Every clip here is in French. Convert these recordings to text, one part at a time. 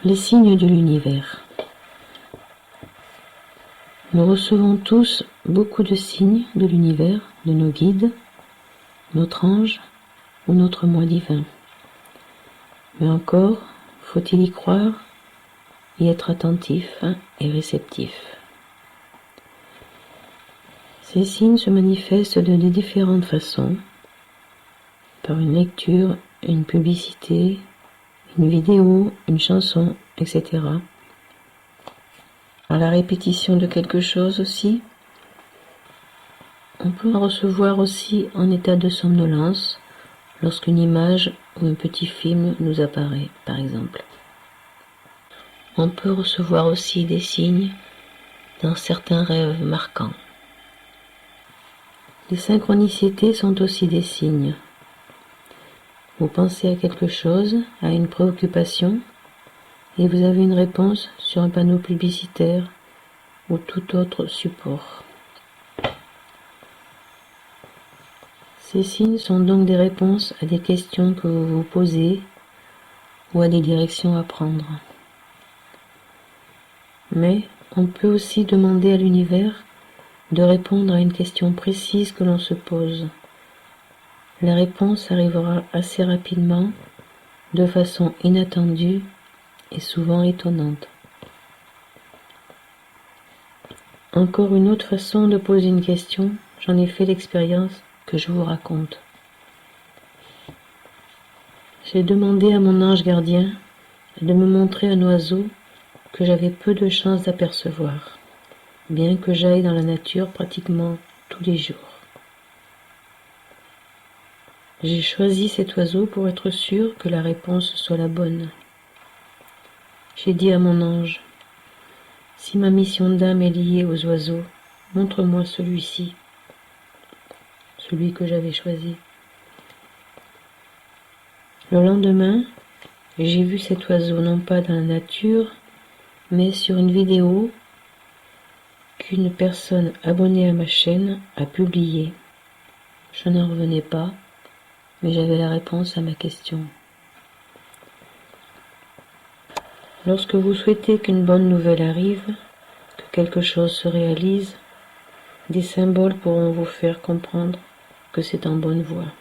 Les signes de l'univers. Nous recevons tous beaucoup de signes de l'univers, de nos guides, notre ange ou notre moi divin. Mais encore, faut-il y croire, y être attentif et réceptif. Ces signes se manifestent de différentes façons, par une lecture, une publicité, une vidéo, une chanson, etc. À la répétition de quelque chose aussi. On peut en recevoir aussi en état de somnolence, lorsqu'une image ou un petit film nous apparaît, par exemple. On peut recevoir aussi des signes dans certains rêves marquants. Les synchronicités sont aussi des signes. Vous pensez à quelque chose, à une préoccupation, et vous avez une réponse sur un panneau publicitaire ou tout autre support. Ces signes sont donc des réponses à des questions que vous vous posez ou à des directions à prendre. Mais on peut aussi demander à l'univers de répondre à une question précise que l'on se pose. La réponse arrivera assez rapidement, de façon inattendue et souvent étonnante. Encore une autre façon de poser une question, j'en ai fait l'expérience que je vous raconte. J'ai demandé à mon ange gardien de me montrer un oiseau que j'avais peu de chance d'apercevoir, bien que j'aille dans la nature pratiquement tous les jours. J'ai choisi cet oiseau pour être sûr que la réponse soit la bonne. J'ai dit à mon ange, si ma mission d'âme est liée aux oiseaux, montre-moi celui-ci, celui que j'avais choisi. Le lendemain, j'ai vu cet oiseau non pas dans la nature, mais sur une vidéo qu'une personne abonnée à ma chaîne a publiée. Je n'en revenais pas, mais j'avais la réponse à ma question. Lorsque vous souhaitez qu'une bonne nouvelle arrive, que quelque chose se réalise, des symboles pourront vous faire comprendre que c'est en bonne voie.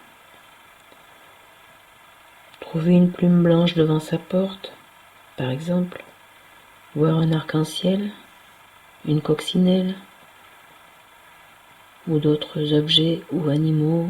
Trouver une plume blanche devant sa porte, par exemple, voir un arc-en-ciel, une coccinelle, ou d'autres objets ou animaux